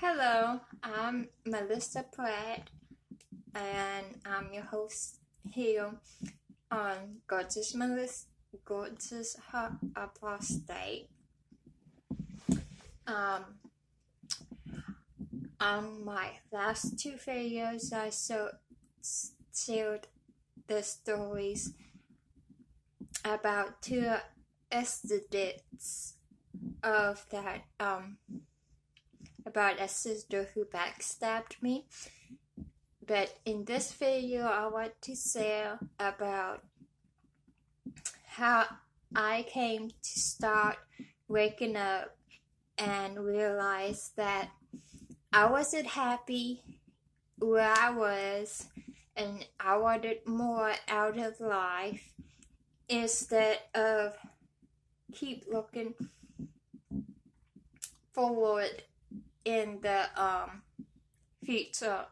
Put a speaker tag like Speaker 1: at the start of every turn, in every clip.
Speaker 1: Hello, I'm Melissa Pratt, and I'm your host here on Gorgeous Apostate. On my last two videos, I shared the stories about two incidents of that about a sister who backstabbed me. But in this video, I want to share about how I came to start waking up and realize that I wasn't happy where I was and I wanted more out of life instead of keep looking forward in the future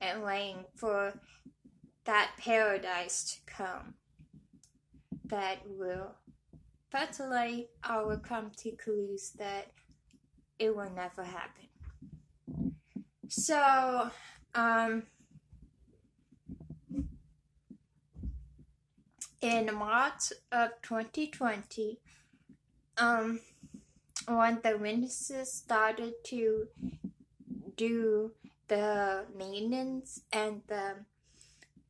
Speaker 1: and waiting for that paradise to come that will eventually I will come to conclude that it will never happen. So in March of 2020 when the witnesses started to do the maintenance and the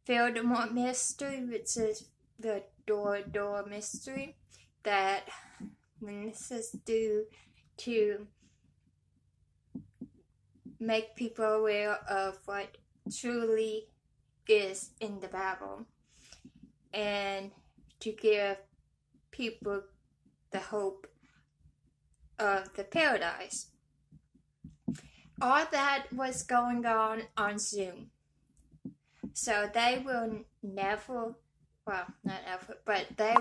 Speaker 1: Voldemort mystery, which is the door mystery that witnesses do to make people aware of what truly is in the Bible and to give people the hope of the paradise. All that was going on Zoom. So they will never, well, not ever, but they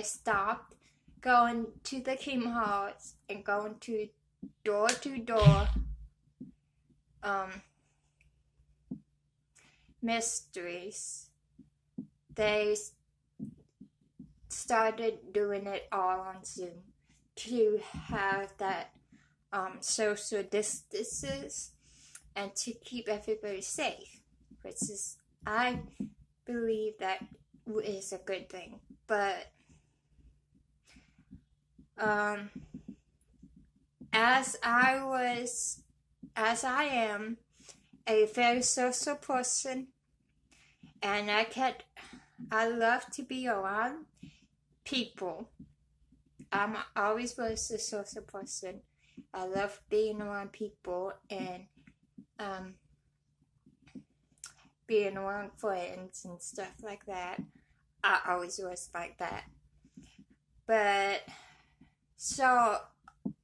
Speaker 1: stopped going to the Kingdom Hearts and going to door mysteries. They started doing it all on Zoom to have that social distances and to keep everybody safe, which is, I believe that is a good thing. But as I am a very social person, and I love to be around people. I'm always was a social person. I love being around people and being around friends and stuff like that. I always was like that. But so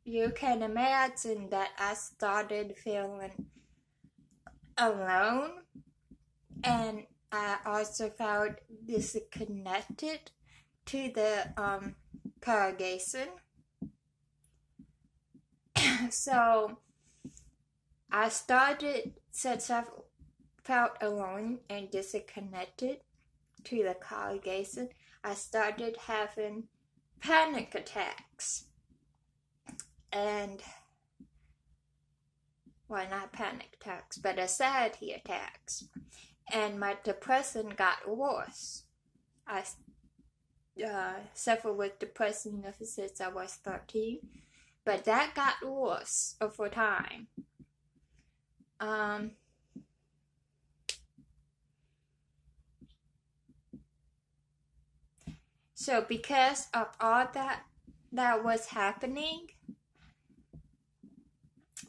Speaker 1: you can imagine that I started feeling alone, and I also felt disconnected to the congregation. So I started, since I felt alone and disconnected to the congregation, I started having panic attacks. And, well, not panic attacks, but anxiety attacks. And my depression got worse. I suffered with depression ever since I was 13. But that got worse over time. So because of all that was happening,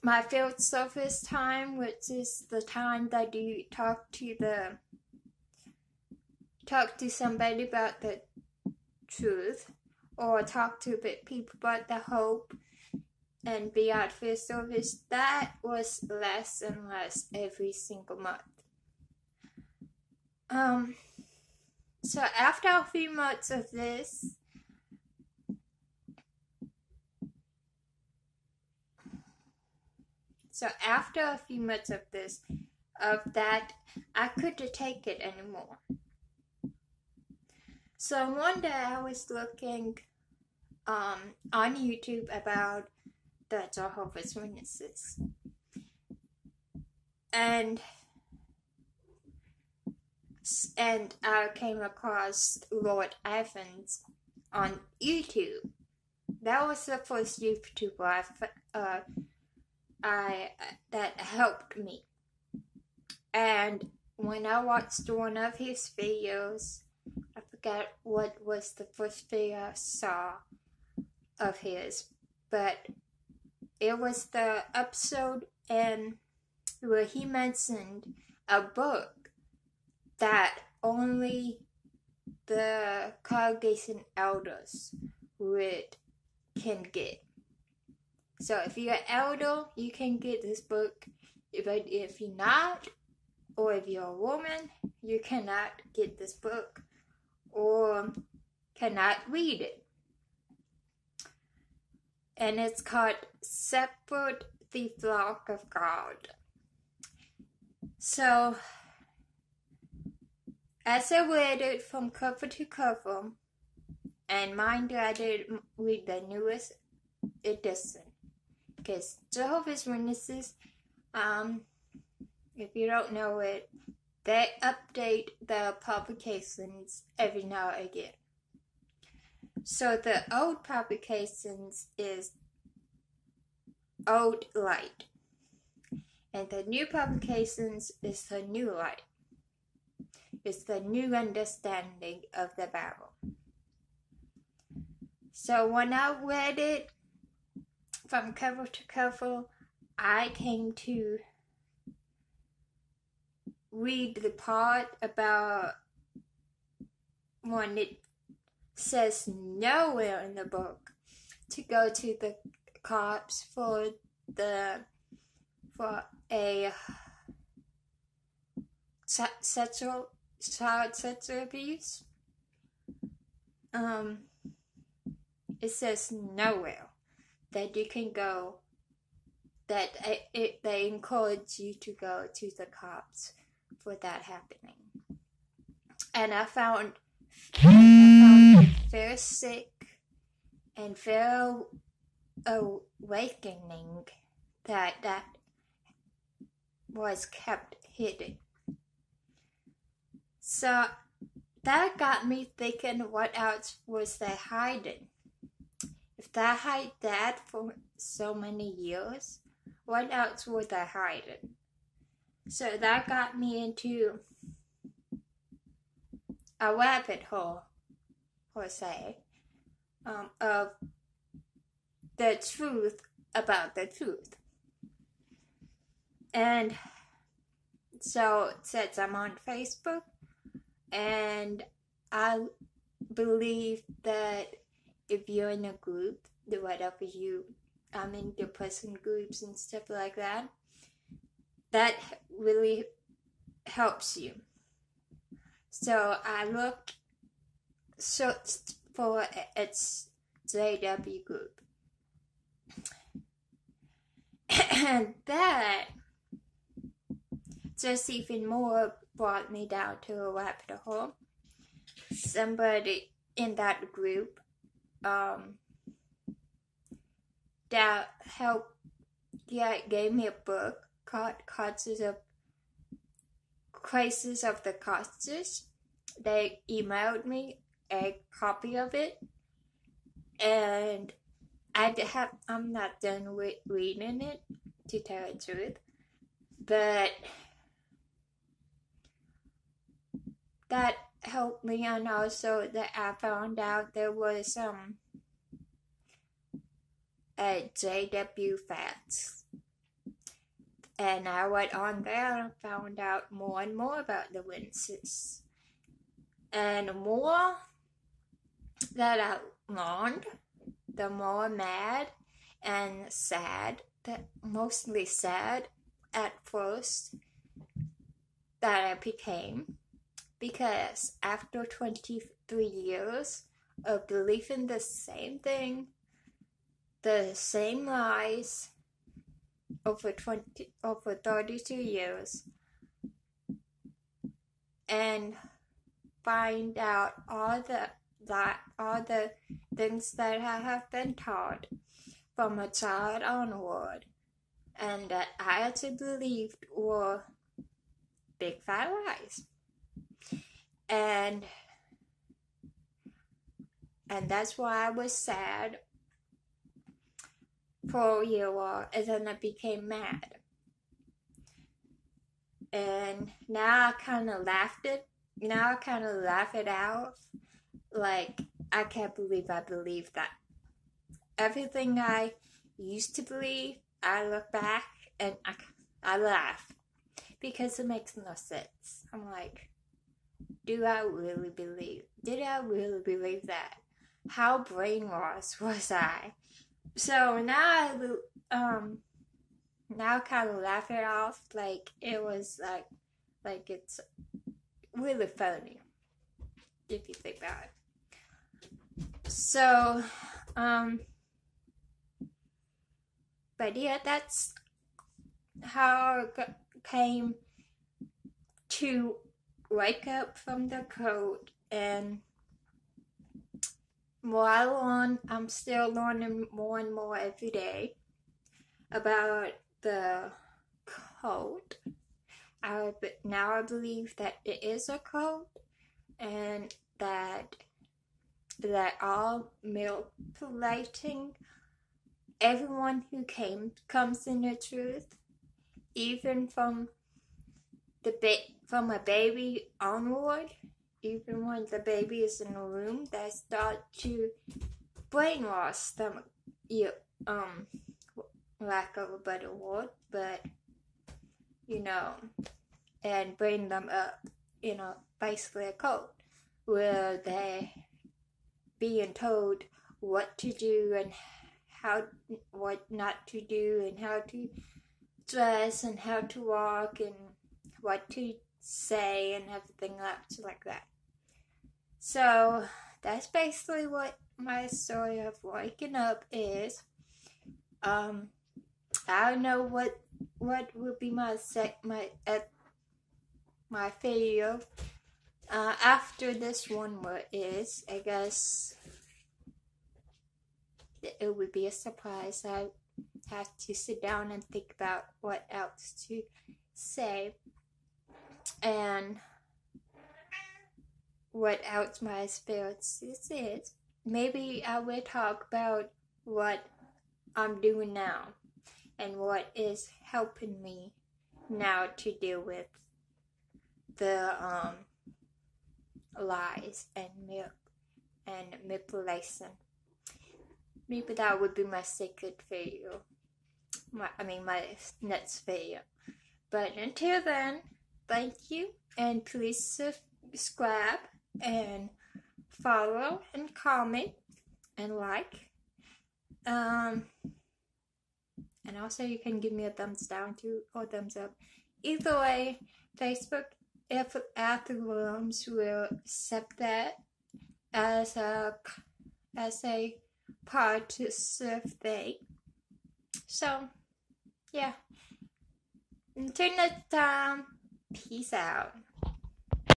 Speaker 1: my field service time, which is the time that you talk to somebody about the truth, or talk to people about the hope, and be out field service, that was less and less every single month. So after a few months of this, I couldn't take it anymore. So one day I was looking on YouTube about the Jehovah's Witnesses. and I came across Lord Evans on YouTube. That was the first YouTuber that helped me. And when I watched one of his videos, I forgot what was the first video I saw of his, but it was the episode where he mentioned a book that only the congregation elders can get. So if you're an elder, you can get this book, but if you're not, or if you're a woman, you cannot get this book or cannot read it. And it's called Shepherd the Flock of God. So, as I read it from cover to cover, and mind you, I didn't read the newest edition, because Jehovah's Witnesses, if you don't know it, they update the publications every now and again. So the old publications is Old Light, and the new publications is the New Light. It's the new understanding of the Bible. So when I read it from cover to cover, I came to read the part about when it says nowhere in the book to go to the cops for a child sexual abuse. It says nowhere that you can go, that they encourage you to go to the cops for that happening. And I found it very sick and very awakening that was kept hidden. So that got me thinking, what else was they hiding? If they hide that for so many years, what else were they hiding? So that got me into a rabbit hole, per se, of the truth about the truth. And so since I'm on Facebook, and I believe that if you're in a group, whatever I'm in the person groups and stuff like that, that really helps you. So I searched for its JW group. And that just even more brought me down to a rabbit hole. Somebody in that group that gave me a book called Crisis of the Conscious. They emailed me a copy of it, and I'm not done with reading it, to tell the truth, but that helped me. And also that I found out there was a JW Facts, and I went on there and found out more and more about the witnesses. And the more that I learned, the more mad and sad, mostly sad at first, that I became. Because after 23 years of believing the same thing, the same lies, over 32 years, and find out all the things that I have been taught from a child onward, and that I actually believed were big fat lies. And that's why I was sad for a year while, and then I became mad. And now I kind of laughed it. Now I kind of laugh it out. Like, I can't believe I believe that. Everything I used to believe, I look back and I laugh because it makes no sense. I'm like, did I really believe that? How brainwashed was I? So now now I kind of laugh it off, like it was like it's really funny if you think about it. So, but yeah, that's how I came to wake up from the cold. And while on, I'm still learning more and more every day about the cold. Now I believe that it is a cold, and that all manipulating everyone who comes in the truth, even from a baby onward, even when the baby is in the room, they start to brainwash them. Lack of a better word, but and bring them up, basically a code where they being told what to do and what not to do, and how to dress and how to walk and what to say and everything like that. So that's basically what my story of waking up is. I don't know what will be my video after this one is. I guess it would be a surprise. I have to sit down and think about what else to say and what else my experiences is. Maybe I will talk about what I'm doing now and what is helping me now to deal with the lies and manipulation. Maybe that would be my second video. My next video. But until then, thank you, and please subscribe and follow and comment and like. And also you can give me a thumbs down too, or thumbs up. Either way, Facebook algorithms will accept that as a positive thing. So yeah. Until next time, peace out.